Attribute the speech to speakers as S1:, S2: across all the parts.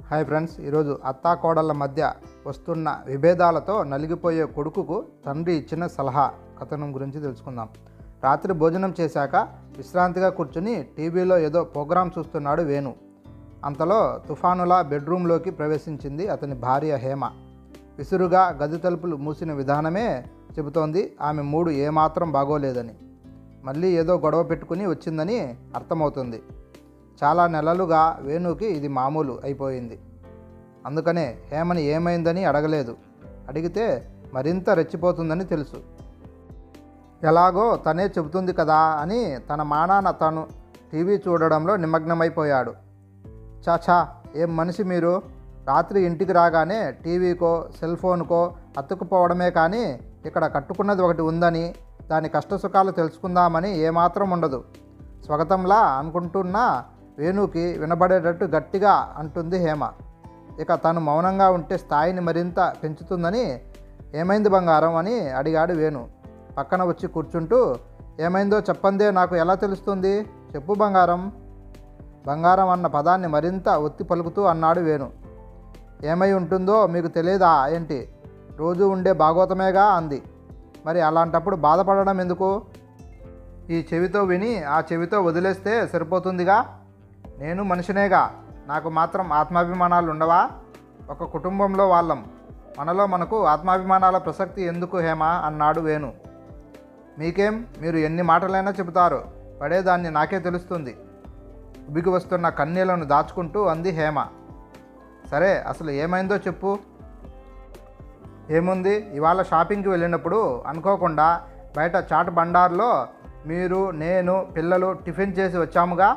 S1: Hi friends, ఈరోజు అత్తాకోడళ్ళ మధ్య వస్తున్న విభేదాలతో నలిగిపోయే కొడుకుకు తండ్రి ఇచ్చిన సలహా కథనం గురించి తెలుసుకుందాం. రాత్రి భోజనం చేశాక విశ్రాంతిగా కూర్చుని టీవీలో ఏదో ప్రోగ్రాం చూస్తున్నాడు వేణు. అంతలో తుఫానులా బెడ్రూమ్లోకి ప్రవేశించింది అతని భార్య హేమ. విసురుగా గది తలుపులు మూసిన విధానమే చెబుతోంది ఆమె మూడు ఏమాత్రం బాగోలేదని. మళ్ళీ ఏదో గొడవ పెట్టుకుని వచ్చిందని అర్థమవుతుంది. చాలా నెలలుగా వేణుకి ఇది మామూలు అయిపోయింది. అందుకనే హేమని ఏమైందని అడగలేదు. అడిగితే మరింత రెచ్చిపోతుందని తెలుసు. ఎలాగో తనే చెబుతుంది కదా అని తన మానాన తను టీవీ చూడడంలో నిమగ్నమైపోయాడు. చాచా, ఏం మనిషి మీరు! రాత్రి ఇంటికి రాగానే టీవీకో సెల్ ఫోన్కో అతుక్కుపోవడమే కానీ ఇక్కడ కట్టుకున్నది ఒకటి ఉందని, దాని కష్టసుఖాలు తెలుసుకుందామని ఏమాత్రం ఉండదు. స్వాగతంలా అనుకుంటున్నా వేణుకి వినబడేటట్టు గట్టిగా అంటుంది హేమ. ఇక తను మౌనంగా ఉంటే స్థాయిని మరింత పెంచుతుందని, ఏమైంది బంగారం అని అడిగాడు వేణు. పక్కన వచ్చి కూర్చుంటూ, ఏమైందో చెప్పందే నాకు ఎలా తెలుస్తుంది, చెప్పు బంగారం. బంగారం అన్న పదాన్ని మరింత ఒత్తి పలుకుతూ అన్నాడు వేణు. ఏమై ఉంటుందో మీకు తెలియదా ఏంటి? రోజు ఉండే భాగోతమేగా అంది. మరి అలాంటప్పుడు బాధపడడం ఎందుకు? ఈ చెవితో విని ఆ చెవితో వదిలేస్తే సరిపోతుందిగా. నేను మనిషినేగా, నాకు మాత్రం ఆత్మాభిమానాలు ఉండవా? ఒక కుటుంబంలో వాళ్ళం, మనలో మనకు ఆత్మాభిమానాల ప్రసక్తి ఎందుకు హేమ అన్నాడు వేణు. మీకేం, మీరు ఎన్ని మాటలైనా చెబుతారు, పడేదాన్ని నాకే తెలుస్తుంది. ఉబికి వస్తున్న కన్నీళ్లను దాచుకుంటూ అంది హేమ. సరే, అసలు ఏమైందో చెప్పు. ఏముంది, ఇవాళ షాపింగ్కి వెళ్ళినప్పుడు అనుకోకుండా బయట చాట్ బండార్లో మీరు, నేను, పిల్లలు టిఫిన్ చేసి వచ్చాముగా.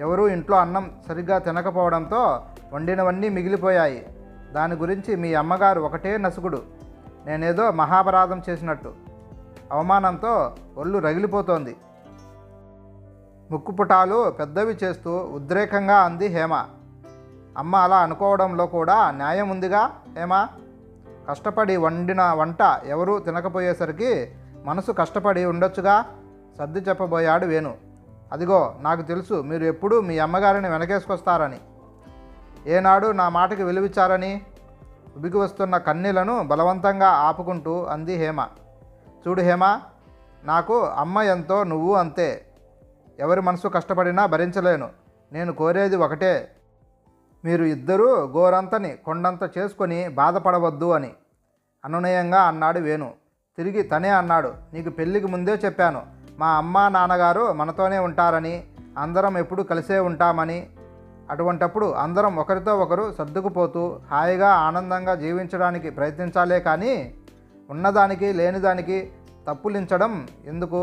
S1: ఎవరూ ఇంట్లో అన్నం సరిగ్గా తినకపోవడంతో వండినవన్నీ మిగిలిపోయాయి. దాని గురించి మీ అమ్మగారు ఒకటే నసుగుడు. నేనేదో మహాపరాధం చేసినట్టు. అవమానంతో ఒళ్ళు రగిలిపోతోంది. ముక్కుపుటాలు పెద్దవి చేస్తూ ఉద్రేకంగా అంది హేమ. అమ్మ అలా అనుకోవడంలో కూడా న్యాయం ఉందిగా హేమ. కష్టపడి వండిన వంట ఎవరూ తినకపోయేసరికి మనసు కష్టపడి ఉండొచ్చుగా సర్ది చెప్పబోయాడు వేణు. అదిగో, నాకు తెలుసు మీరు ఎప్పుడూ మీ అమ్మగారిని వెనకేసుకొస్తారని. ఏనాడు నా మాటకి విలువిచ్చారని. ఉబికి వస్తున్న కన్నీళ్లను బలవంతంగా ఆపుకుంటూ అంది హేమ. చూడు హేమ, నాకు అమ్మ ఎంతో, నువ్వు అంతే. ఎవరి మనసు కష్టపడినా భరించలేను. నేను కోరేది ఒకటే, మీరు ఇద్దరూ గోరంతని కొండంత చేసుకొని బాధపడవద్దు అని అనునయంగా అన్నాడు వేణు. తిరిగి తనే అన్నాడు, నీకు పెళ్ళికి ముందే చెప్పాను, మా అమ్మ నాన్నగారు మనతోనే ఉంటారని, అందరం ఎప్పుడు కలిసే ఉంటామని. అటువంటప్పుడు అందరం ఒకరితో ఒకరు సర్దుకుపోతూ హాయిగా ఆనందంగా జీవించడానికి ప్రయత్నించాలే కానీ ఉన్నదానికి లేనిదానికి తప్పులించడం ఎందుకు?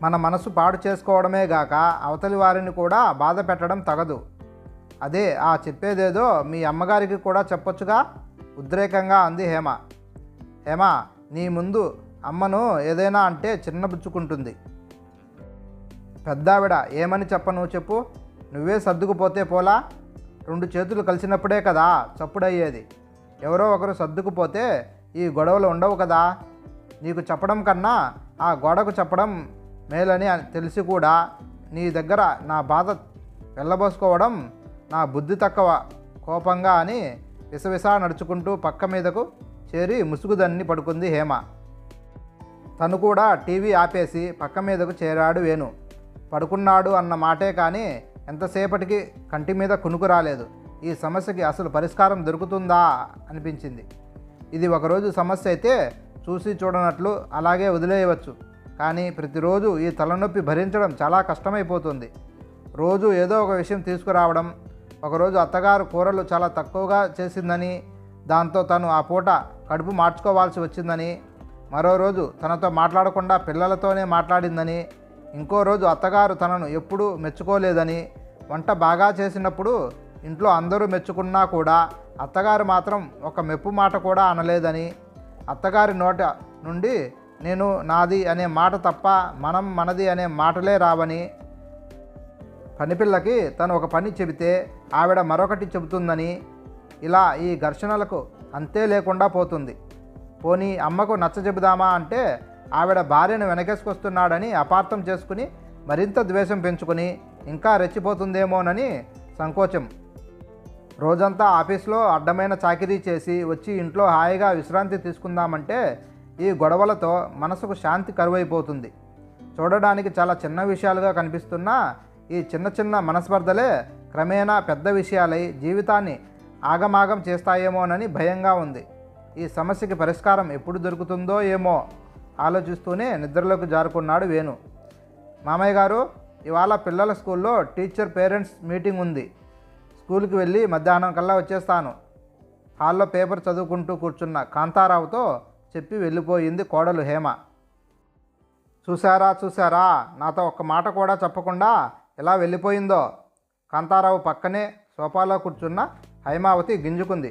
S1: మన మనసు పాడు చేసుకోవడమే గాక అవతలి వారిని కూడా బాధ పెట్టడం తగదు. అదే ఆ చెప్పేదేదో మీ అమ్మగారికి కూడా చెప్పొచ్చుగా ఉద్రేకంగా అంది హేమ. హేమ, నీ ముందు అమ్మను ఏదైనా అంటే చిన్నబుచ్చుకుంటుంది. పెద్దావిడ ఏమని చెప్పను చెప్పు. నువ్వే సర్దుకుపోతే పోలా? రెండు చేతులు కలిసినప్పుడే కదా చప్పుడయ్యేది. ఎవరో ఒకరు సర్దుకుపోతే ఈ గొడవలు ఉండవు కదా. నీకు చెప్పడం కన్నా ఆ గోడకు చెప్పడం మేలని తెలిసి కూడా నీ దగ్గర నా బాధ వెళ్ళబోసుకోవడం నా బుద్ధి తక్కువ కోపంగా అని విసవిసా నడుచుకుంటూ పక్క మీదకు చేరి ముసుగుదన్ని పడుకుంది హేమ. తను కూడా టీవీ ఆపేసి పక్క మీదకు చేరాడు వేణు. పడుకున్నాడు అన్న మాటే కానీ ఎంతసేపటికి కంటి మీద కునుకు రాలేదు. ఈ సమస్యకి అసలు పరిష్కారం దొరుకుతుందా అనిపించింది. ఇది ఒకరోజు సమస్య అయితే చూసి చూడనట్లు అలాగే వదిలేయవచ్చు. కానీ ప్రతిరోజు ఈ తలనొప్పి భరించడం చాలా కష్టమైపోతుంది. రోజు ఏదో ఒక విషయం తీసుకురావడం. ఒకరోజు అత్తగారు కూరలు చాలా తక్కువగా చేసిందని, దాంతో తను ఆ పూట కడుపు మార్చుకోవాల్సి వచ్చిందని, మరో రోజు తనతో మాట్లాడకుండా పిల్లలతోనే మాట్లాడిందని, ఇంకో రోజు అత్తగారు తనను ఎప్పుడూ మెచ్చుకోలేదని, వంట బాగా చేసినప్పుడు ఇంట్లో అందరూ మెచ్చుకున్నా కూడా అత్తగారు మాత్రం ఒక మెప్పు మాట కూడా అనలేదని, అత్తగారి నోట నుండి నేను నాది అనే మాట తప్ప మనం మనది అనే మాటలే రావని, పనిపిల్లకి తను ఒక పని చెబితే ఆవిడ మరొకటి చెబుతుందని, ఇలా ఈ ఘర్షణలకు అంతే లేకుండా పోతుంది. పోనీ అమ్మకు నచ్చజెబుదామా అంటే ఆవిడ భార్యను వెనకేసుకొస్తున్నాడని అపార్థం చేసుకుని మరింత ద్వేషం పెంచుకుని ఇంకా రెచ్చిపోతుందేమోనని సంకోచం. రోజంతా ఆఫీస్లో అడ్డమైన చాకిరీ చేసి వచ్చి ఇంట్లో హాయిగా విశ్రాంతి తీసుకుందామంటే ఈ గొడవలతో మనసుకు శాంతి కరువైపోతుంది. చూడడానికి చాలా చిన్న విషయాలుగా కనిపిస్తున్నా ఈ చిన్న చిన్న మనస్పర్ధలే క్రమేణా పెద్ద విషయాలై జీవితాన్ని ఆగమాగం చేస్తాయేమోనని భయంగా ఉంది. ఈ సమస్యకి పరిష్కారం ఎప్పుడు దొరుకుతుందో ఏమో ఆలోచిస్తూనే నిద్రలోకి జారుకున్నాడు వేణు. మామయ్య గారు, ఇవాళ పిల్లల స్కూల్లో టీచర్ పేరెంట్స్ మీటింగ్ ఉంది. స్కూల్కి వెళ్ళి మధ్యాహ్నం కల్లా వచ్చేస్తాను. హాల్లో పేపర్ చదువుకుంటూ కూర్చున్న కాంతారావుతో చెప్పి వెళ్ళిపోయింది కోడలు హేమ. చూసారా, నాతో ఒక్క మాట కూడా చెప్పకుండా ఎలా వెళ్ళిపోయిందో. కాంతారావు పక్కనే సోఫాలో కూర్చున్న హైమావతి గింజుకుంది.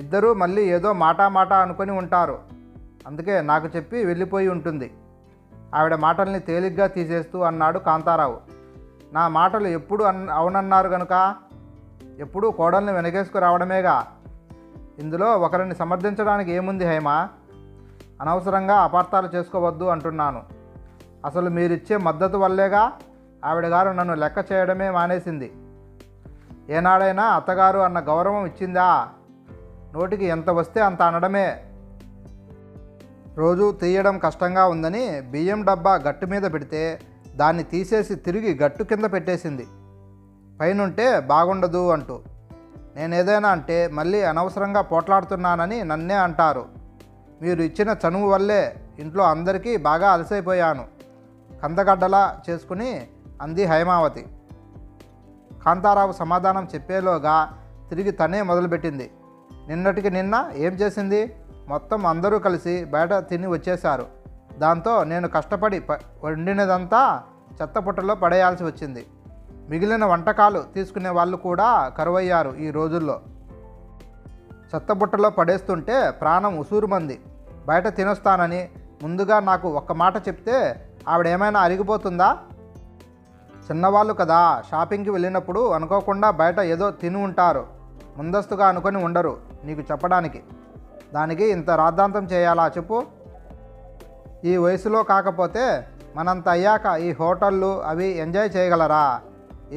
S1: ఇద్దరూ మళ్ళీ ఏదో మాట అనుకొని ఉంటారు, అందుకే నాకు చెప్పి వెళ్ళిపోయి ఉంటుంది. ఆవిడ మాటల్ని తేలిగ్గా తీసేస్తూ అన్నాడు కాంతారావు. నా మాటలు ఎప్పుడు అవునన్నారు గనుక ఎప్పుడూ కోడల్ని వెనకేసుకు రావడమేగా. ఇందులో ఒకరిని సమర్థించడానికి ఏముంది హేమ? అనవసరంగా అపార్థాలు చేసుకోవద్దు అంటున్నాను. అసలు మీరిచ్చే మద్దతు వల్లేగా ఆవిడ గారు నన్ను లెక్క చేయడమే మానేసింది. ఏనాడైనా అత్తగారు అన్న గౌరవం ఇచ్చిందా? నోటికి ఎంత వస్తే అంత అనడమే. రోజు తీయడం కష్టంగా ఉందని బియ్యం డబ్బా గట్టు మీద పెడితే దాన్ని తీసేసి తిరిగి గట్టు కింద పెట్టేసింది, పైనుంటే బాగుండదు అంటూ. నేనేదైనా అంటే మళ్ళీ అనవసరంగా పోట్లాడుతున్నానని నన్నే అంటారు. మీరు ఇచ్చిన చనువు వల్లే ఇంట్లో అందరికీ బాగా అలసైపోయాను, కందగడ్డలా చేసుకుని అంది హైమావతి. కాంతారావు సమాధానం చెప్పేలోగా తిరిగి తనే మొదలుపెట్టింది. నిన్నటికి నిన్న ఏం చేసింది? మొత్తం అందరూ కలిసి బయట తిని వచ్చేశారు. దాంతో నేను కష్టపడి వండినదంతా చెత్తపుట్టలో పడేయాల్సి వచ్చింది. మిగిలిన వంటకాలు తీసుకునే వాళ్ళు కూడా కరువయ్యారు ఈ రోజుల్లో. చెత్తబుట్టలో పడేస్తుంటే ప్రాణం ఉసూరుమంది. బయట తినొస్తానని ముందుగా నాకు ఒక్క మాట చెప్తే ఆవిడేమైనా అరిగిపోతుందా? చిన్నవాళ్ళు కదా, షాపింగ్కి వెళ్ళినప్పుడు అనుకోకుండా బయట ఏదో తిని ఉంటారు, ముందస్తుగా అనుకొని ఉండరు నీకు చెప్పడానికి. దానికి ఇంత రాద్ధాంతం చేయాలా చెప్పు? ఈ వయసులో కాకపోతే మనంత అయ్యాక ఈ హోటళ్ళు అవి ఎంజాయ్ చేయగలరా?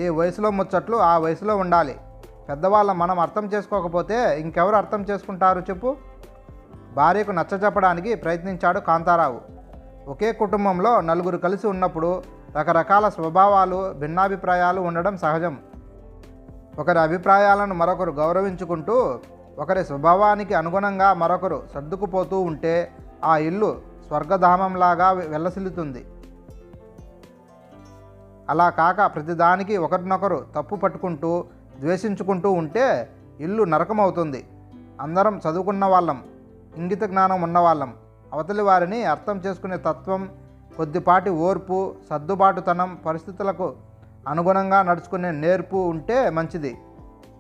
S1: ఏ వయసులో ముచ్చట్లు ఆ వయసులో ఉండాలి. పెద్దవాళ్ళ మనం అర్థం చేసుకోకపోతే ఇంకెవరు అర్థం చేసుకుంటారు చెప్పు? భార్యకు నచ్చజెప్పడానికి ప్రయత్నించాడు కాంతారావు. ఒకే కుటుంబంలో నలుగురు కలిసి ఉన్నప్పుడు రకరకాల స్వభావాలు, భిన్నాభిప్రాయాలు ఉండడం సహజం. ఒకరి అభిప్రాయాలను మరొకరు గౌరవించుకుంటూ ఒకరి స్వభావానికి అనుగుణంగా మరొకరు సర్దుకుపోతూ ఉంటే ఆ ఇల్లు స్వర్గధామంలాగా వెల్లసిల్లుతుంది. అలా కాక ప్రతిదానికి ఒకరినొకరు తప్పు పట్టుకుంటూ ద్వేషించుకుంటూ ఉంటే ఇల్లు నరకమవుతుంది. అందరం చదువుకున్న వాళ్ళం, ఇంగిత జ్ఞానం ఉన్నవాళ్ళం, అవతలి వారిని అర్థం చేసుకునే తత్వం, కొద్దిపాటి ఓర్పు, సర్దుబాటుతనం, పరిస్థితులకు అనుగుణంగా నడుచుకునే నేర్పు ఉంటే మంచిది.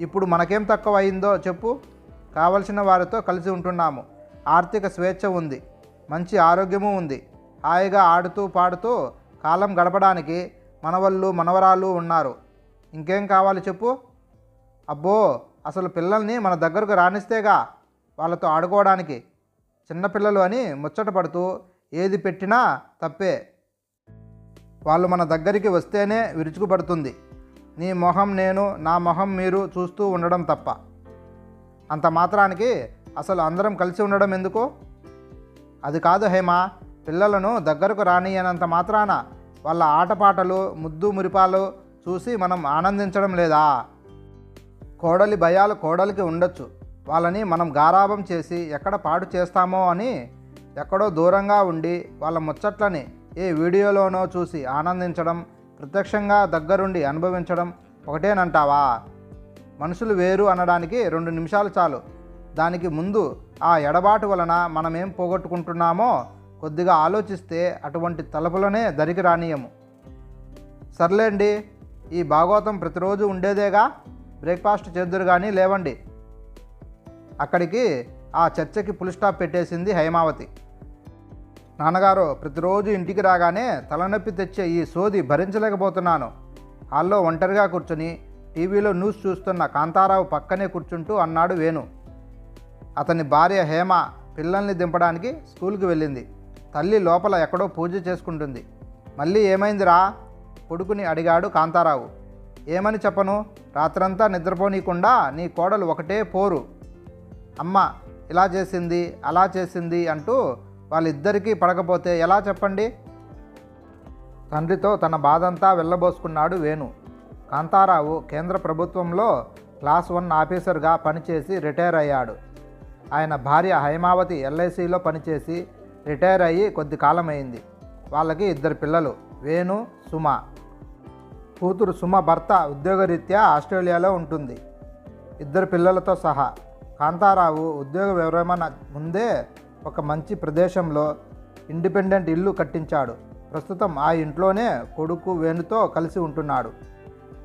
S1: ఇప్పుడు మనకేం తక్కువ అయిందో చెప్పు? కావలసిన వారితో కలిసి ఉంటున్నాము, ఆర్థిక స్వేచ్ఛ ఉంది, మంచి ఆరోగ్యము ఉంది, హాయిగా ఆడుతూ పాడుతూ కాలం గడపడానికి మనవళ్ళు మనవరాలు ఉన్నారు. ఇంకేం కావాలి చెప్పు? అబ్బో, అసలు పిల్లల్ని మన దగ్గరకు రానిస్తేగా వాళ్ళతో ఆడుకోవడానికి. చిన్నపిల్లలు అని ముచ్చట పడుతూ ఏది పెట్టినా తప్పే. వాళ్ళు మన దగ్గరికి వస్తేనే విరుచుకుపడుతుంది. నీ మొహం నేను, నా మొహం మీరు చూస్తూ ఉండడం తప్ప. అంత మాత్రానికి అసలు అందరం కలిసి ఉండడం ఎందుకు? అది కాదు హేమ, పిల్లలను దగ్గరకు రానియనంత మాత్రాన వాళ్ళ ఆటపాటలు, ముద్దు మురిపాలు చూసి మనం ఆనందించడం లేదా? కోడలి భయాలు కోడలికి ఉండొచ్చు. వాళ్ళని మనం గారాబం చేసి ఎక్కడ పాడు చేస్తామో అని ఎక్కడో దూరంగా ఉండి వాళ్ళ ముచ్చట్లని ఏ వీడియోలోనో చూసి ఆనందించడం, ప్రత్యక్షంగా దగ్గరుండి అనుభవించడం ఒకటేనంటావా? మనుషులు వేరు అనడానికి 2 నిమిషాలు చాలు. దానికి ముందు ఆ ఎడబాటు వలన మనమేం పోగొట్టుకుంటున్నామో కొద్దిగా ఆలోచిస్తే అటువంటి తలపులనే దరికి రానియము. సర్లేండి, ఈ భాగవతం ప్రతిరోజు ఉండేదేగా, బ్రేక్ఫాస్ట్ చేద్దురు కానీ లేవండి. అక్కడికి ఆ చర్చకి ఫుల్ స్టాప్ పెట్టేసింది హైమావతి. నాన్నగారు, ప్రతిరోజు ఇంటికి రాగానే తలనొప్పి తెచ్చే ఈ సోది భరించలేకపోతున్నాను. హాల్లో ఒంటరిగా కూర్చొని టీవీలో న్యూస్ చూస్తున్న కాంతారావు పక్కనే కూర్చుంటూ అన్నాడు వేణు. అతని భార్య హేమ పిల్లల్ని దింపడానికి స్కూల్కి వెళ్ళింది. తల్లి లోపల ఎక్కడో పూజ చేసుకుంటుంది. మళ్ళీ ఏమైందిరా? కొడుకుని అడిగాడు కాంతారావు. ఏమని చెప్పను? రాత్రంతా నిద్రపోనీయకుండా నీ కోడలు ఒకటే పోరు. అమ్మ ఇలా చేసింది, అలా చేసింది అంటూ వాళ్ళిద్దరికీ పడకపోతే ఎలా చెప్పండి? తండ్రితో తన బాధంతా వెళ్ళబోసుకున్నాడు వేణు. కాంతారావు కేంద్ర ప్రభుత్వంలో క్లాస్ 1 ఆఫీసర్గా పనిచేసి రిటైర్ అయ్యాడు. ఆయన భార్య హైమావతి ఎల్ఐసిలో పనిచేసి రిటైర్ అయ్యి కొద్ది కాలమైంది. వాళ్ళకి 2 పిల్లలు, వేణు, సుమ. కూతురు సుమ భర్త ఉద్యోగరీత్యా ఆస్ట్రేలియాలో ఉంటుంది, 2 పిల్లలతో సహా. కాంతారావు ఉద్యోగ విరమణ ముందే ఒక మంచి ప్రదేశంలో ఇండిపెండెంట్ ఇల్లు కట్టించాడు. ప్రస్తుతం ఆ ఇంట్లోనే కొడుకు వేణుతో కలిసి ఉంటున్నాడు.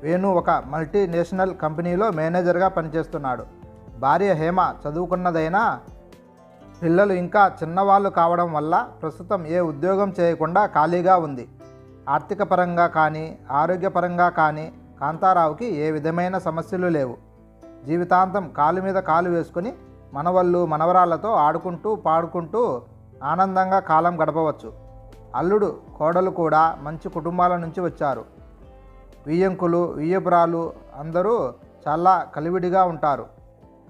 S1: వేణు ఒక మల్టీనేషనల్ కంపెనీలో మేనేజర్గా పనిచేస్తున్నాడు. భార్య హేమ చదువుకున్నదైనా పిల్లలు ఇంకా చిన్నవాళ్ళు కావడం వల్ల ప్రస్తుతం ఏ ఉద్యోగం చేయకుండా ఖాళీగా ఉంది. ఆర్థిక పరంగా కానీ ఆరోగ్యపరంగా కానీ కాంతారావుకి ఏ విధమైన సమస్యలు లేవు. జీవితాంతం కాలు మీద కాలు వేసుకొని మనవళ్ళు మనవరాళ్లతో ఆడుకుంటూ పాడుకుంటూ ఆనందంగా కాలం గడపవచ్చు. అల్లుడు కోడలు కూడా మంచి కుటుంబాల నుంచి వచ్చారు. వియ్యంకులు వియ్యపురాలు అందరూ చాలా కలివిడిగా ఉంటారు.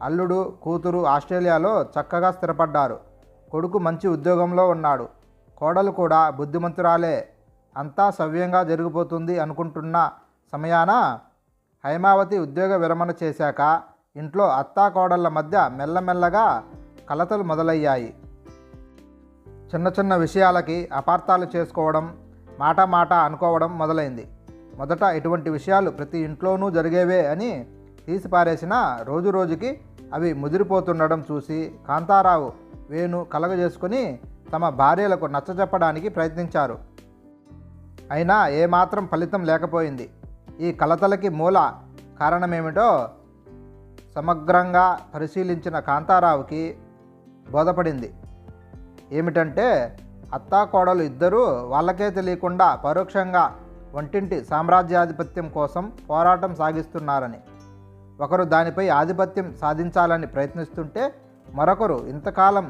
S1: అల్లుడు కూతురు ఆస్ట్రేలియాలో చక్కగా స్థిరపడ్డారు. కొడుకు మంచి ఉద్యోగంలో ఉన్నాడు. కోడలు కూడా బుద్ధిమంతురాలే. అంతా సవ్యంగా జరిగిపోతుంది అనుకుంటున్న సమయాన హైమావతి ఉద్యోగ విరమణ చేశాక ఇంట్లో అత్తా కోడళ్ళ మధ్య మెల్లమెల్లగా కలతలు మొదలయ్యాయి. చిన్న చిన్న విషయాలకి అపార్థాలు చేసుకోవడం, మాట మాట అనుకోవడం మొదలైంది. మొదట ఇటువంటి విషయాలు ప్రతి ఇంట్లోనూ జరిగేవే అని తీసిపారేసిన రోజు రోజుకి అవి ముదిరిపోతుండడం చూసి కాంతారావు వేణు కలగజేసుకొని తమ భార్యలకు నచ్చజెప్పడానికి ప్రయత్నించారు. అయినా ఏమాత్రం ఫలితం లేకపోయింది. ఈ కలతలకి మూల కారణమేమిటో సమగ్రంగా పరిశీలించిన కాంతారావుకి బోధపడింది. ఏమిటంటే అత్తా కోడలు ఇద్దరూ వాళ్ళకే తెలియకుండా పరోక్షంగా వంటింటి సామ్రాజ్యాధిపత్యం కోసం పోరాటం సాగిస్తున్నారని. ఒకరు దానిపై ఆధిపత్యం సాధించాలని ప్రయత్నిస్తుంటే మరొకరు ఇంతకాలం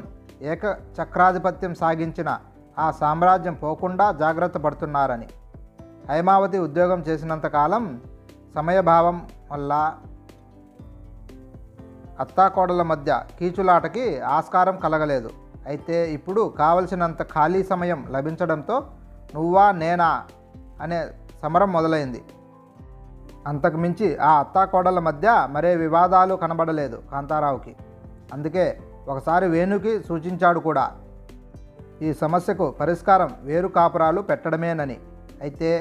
S1: ఏకచక్రాధిపత్యం సాగించిన ఆ సామ్రాజ్యం పోకుండా జాగ్రత్త పడుతున్నారని. హైమావతి ఉద్యోగం చేసినంతకాలం సమయభావం వల్ల అత్తాకోడల మధ్య కీచులాటకి ఆస్కారం కలగలేదు. అయితే ఇప్పుడు కావలసినంత ఖాళీ సమయం లభించడంతో నువ్వా నేనా అనే సమరం మొదలైంది. అంతకుమించి ఆ అత్తాకోడల మధ్య మరే వివాదాలు కనబడలేదు కాంతారావుకి. అందుకే ఒకసారి వేణుకి సూచించాడు కూడా ఈ సమస్యకు పరిష్కారం వేరు కాపురాలు పెట్టడమేనని. అయితే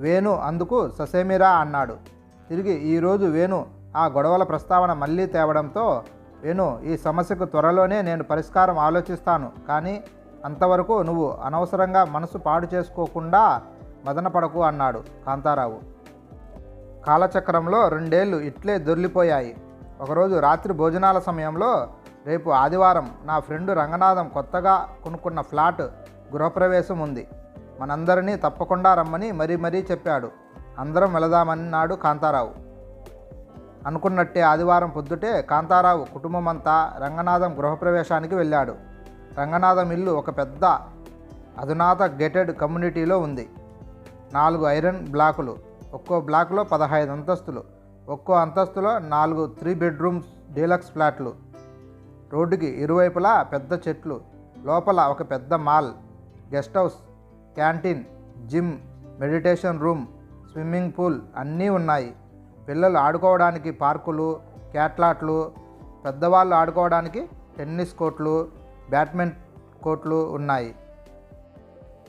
S1: వేణు అందుకు ససేమిరా అన్నాడు. తిరిగి ఈరోజు వేణు ఆ గొడవల ప్రస్తావన మళ్ళీ తేవడంతో వేణు ఈ సమస్యకు త్వరలోనే నేను పరిష్కారం ఆలోచిస్తాను, కానీ అంతవరకు నువ్వు అనవసరంగా మనసు పాడు చేసుకోకుండా మదనపడకు అన్నాడు కాంతారావు. కాలచక్రంలో 2 ఏళ్ళు ఇట్లే దొర్లిపోయాయి. ఒకరోజు రాత్రి భోజనాల సమయంలో రేపు ఆదివారం నా ఫ్రెండు రంగనాథం కొత్తగా కొనుక్కున్న ఫ్లాట్ గృహప్రవేశం ఉంది, మనందరినీ తప్పకుండా రమ్మని మరీ చెప్పాడు. అందరం వెళదామన్నాడు కాంతారావు. అనుకున్నట్టే ఆదివారం పొద్దుటే కాంతారావు కుటుంబమంతా రంగనాథం గృహప్రవేశానికి వెళ్ళాడు. రంగనాథం ఇల్లు ఒక పెద్ద అధునాత గేటెడ్ కమ్యూనిటీలో ఉంది. 4 ఐరన్ బ్లాకులు, ఒక్కో బ్లాకులో 15 అంతస్తులు, ఒక్కో అంతస్తులో 4 3 బెడ్రూమ్స్ డీలక్స్ ఫ్లాట్లు. రోడ్డుకి ఇరువైపులా పెద్ద చెట్లు, లోపల ఒక పెద్ద mall, guest house, canteen, gym, meditation room, swimming pool అన్నీ ఉన్నాయి. పిల్లలు ఆడుకోవడానికి పార్కులు, క్యాట్లాట్లు, పెద్దవాళ్ళు ఆడుకోవడానికి టెన్నిస్ కోర్ట్లు, బ్యాడ్మింటన్ కోర్ట్లు ఉన్నాయి.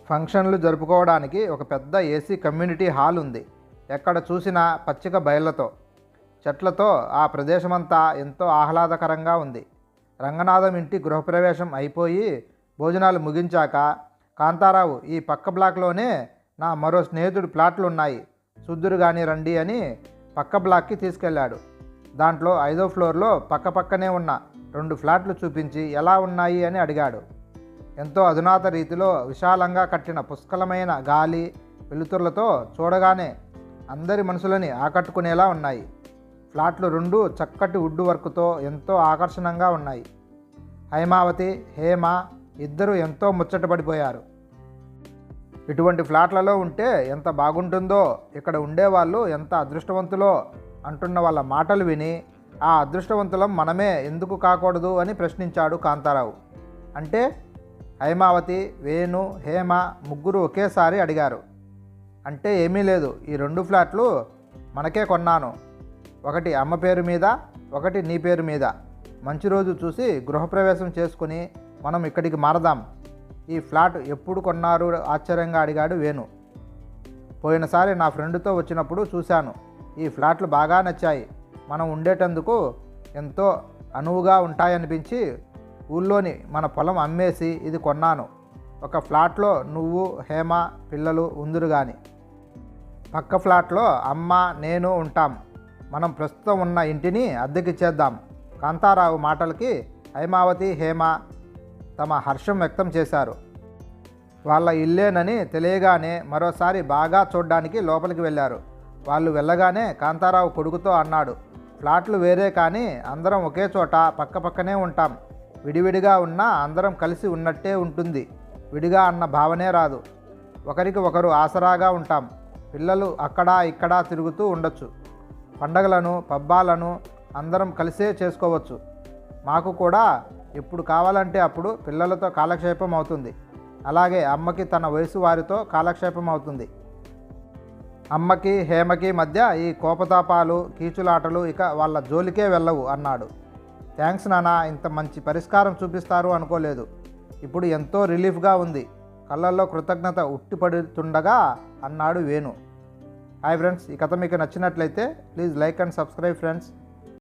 S1: ఫంక్షన్లు జరుపుకోవడానికి ఒక పెద్ద ఏసీ కమ్యూనిటీ హాల్ ఉంది. ఎక్కడ చూసినా పచ్చిక బయళ్లతో, చెట్లతో ఆ ప్రదేశమంతా ఎంతో ఆహ్లాదకరంగా ఉంది. రంగనాథం ఇంటి గృహప్రవేశం అయిపోయి భోజనాలు ముగించాక కాంతారావు ఈ పక్క బ్లాక్లోనే నా మరో స్నేహితుడి ప్లాట్లు ఉన్నాయి, చూద్దురు గాని రండి అని పక్క బ్లాక్కి తీసుకెళ్లాడు. దాంట్లో 5వ ఫ్లోర్లో పక్కపక్కనే ఉన్న 2 ఫ్లాట్లు చూపించి ఎలా ఉన్నాయి అని అడిగాడు. ఎంతో అధునాత రీతిలో విశాలంగా కట్టిన పుష్కలమైన గాలి వెలుతుర్లతో చూడగానే అందరి మనసులని ఆకట్టుకునేలా ఉన్నాయి. ఫ్లాట్లు 2 చక్కటి వుడ్ వర్క్తో ఎంతో ఆకర్షణంగా ఉన్నాయి. హైమావతి, హేమ ఇద్దరు ఎంతో ముచ్చటపడిపోయారు. ఇటువంటి ఫ్లాట్లలో ఉంటే ఎంత బాగుంటుందో, ఇక్కడ ఉండేవాళ్ళు ఎంత అదృష్టవంతులో అంటున్న వాళ్ళ మాటలు విని ఆ అదృష్టవంతులం మనమే ఎందుకు కాకూడదు అని ప్రశ్నించాడు కాంతారావు. అంటే హైమావతి, వేణు, హేమ ముగ్గురు ఒకేసారి అడిగారు. అంటే ఏమీ లేదు, ఈ 2 ఫ్లాట్లు మనకే కొన్నాను. ఒకటి అమ్మ పేరు మీద, ఒకటి నీ పేరు మీద. మంచి రోజు చూసి గృహప్రవేశం చేసుకుని మనం ఇక్కడికి మారదాం. ఈ ఫ్లాట్ ఎప్పుడు కొన్నారు ఆశ్చర్యంగా అడిగాడు వేణు. పోయినసారి నా ఫ్రెండ్తో వచ్చినప్పుడు చూశాను. ఈ ఫ్లాట్లు బాగా నచ్చాయి. మనం ఉండేటందుకు ఎంతో అనువుగా ఉంటాయనిపించి ఊళ్ళోని మన పొలం అమ్మేసి ఇది కొన్నాను. ఒక ఫ్లాట్లో నువ్వు, హేమ, పిల్లలు ఉందురు గాని. పక్క ఫ్లాట్లో అమ్మ, నేను ఉంటాం. మనం ప్రస్తుతం ఉన్న ఇంటిని అద్దెకిచ్చేద్దాం. కాంతారావు మాటలకి హైమావతి, హేమ తమ హర్షం వ్యక్తం చేశారు. వాళ్ళ ఇల్లేనని తెలియగానే మరోసారి బాగా చూడ్డానికి లోపలికి వెళ్ళారు. వాళ్ళు వెళ్ళగానే కాంతారావు కొడుకుతో అన్నాడు, ఫ్లాట్లు వేరే కానీ అందరం ఒకే చోట పక్కపక్కనే ఉంటాం. విడివిడిగా ఉన్నా అందరం కలిసి ఉన్నట్టే ఉంటుంది. విడిగా అన్న భావనే రాదు. ఒకరికి ఒకరు ఆసరాగా ఉంటాం. పిల్లలు అక్కడా ఇక్కడా తిరుగుతూ ఉండొచ్చు. పండగలను, పబ్బాలను అందరం కలిసే చేసుకోవచ్చు. మాకు కూడా ఎప్పుడు కావాలంటే అప్పుడు పిల్లలతో కాలక్షేపం అవుతుంది. అలాగే అమ్మకి తన వయసు వారితో కాలక్షేపం అవుతుంది. అమ్మకి, హేమకి మధ్య ఈ కోపతాపాలు, కీచులాటలు ఇక వాళ్ళ జోలికే వెళ్ళవు అన్నాడు. థ్యాంక్స్ నాన్న, ఇంత మంచి పరిష్కారం చూపిస్తారు అనుకోలేదు. ఇప్పుడు ఎంతో రిలీఫ్గా ఉంది. కళ్ళల్లో కృతజ్ఞత ఉట్టిపడుతుండగా అన్నాడు వేణు. హాయ్ ఫ్రెండ్స్, ఈ కథ మీకు నచ్చినట్లయితే please like and subscribe friends.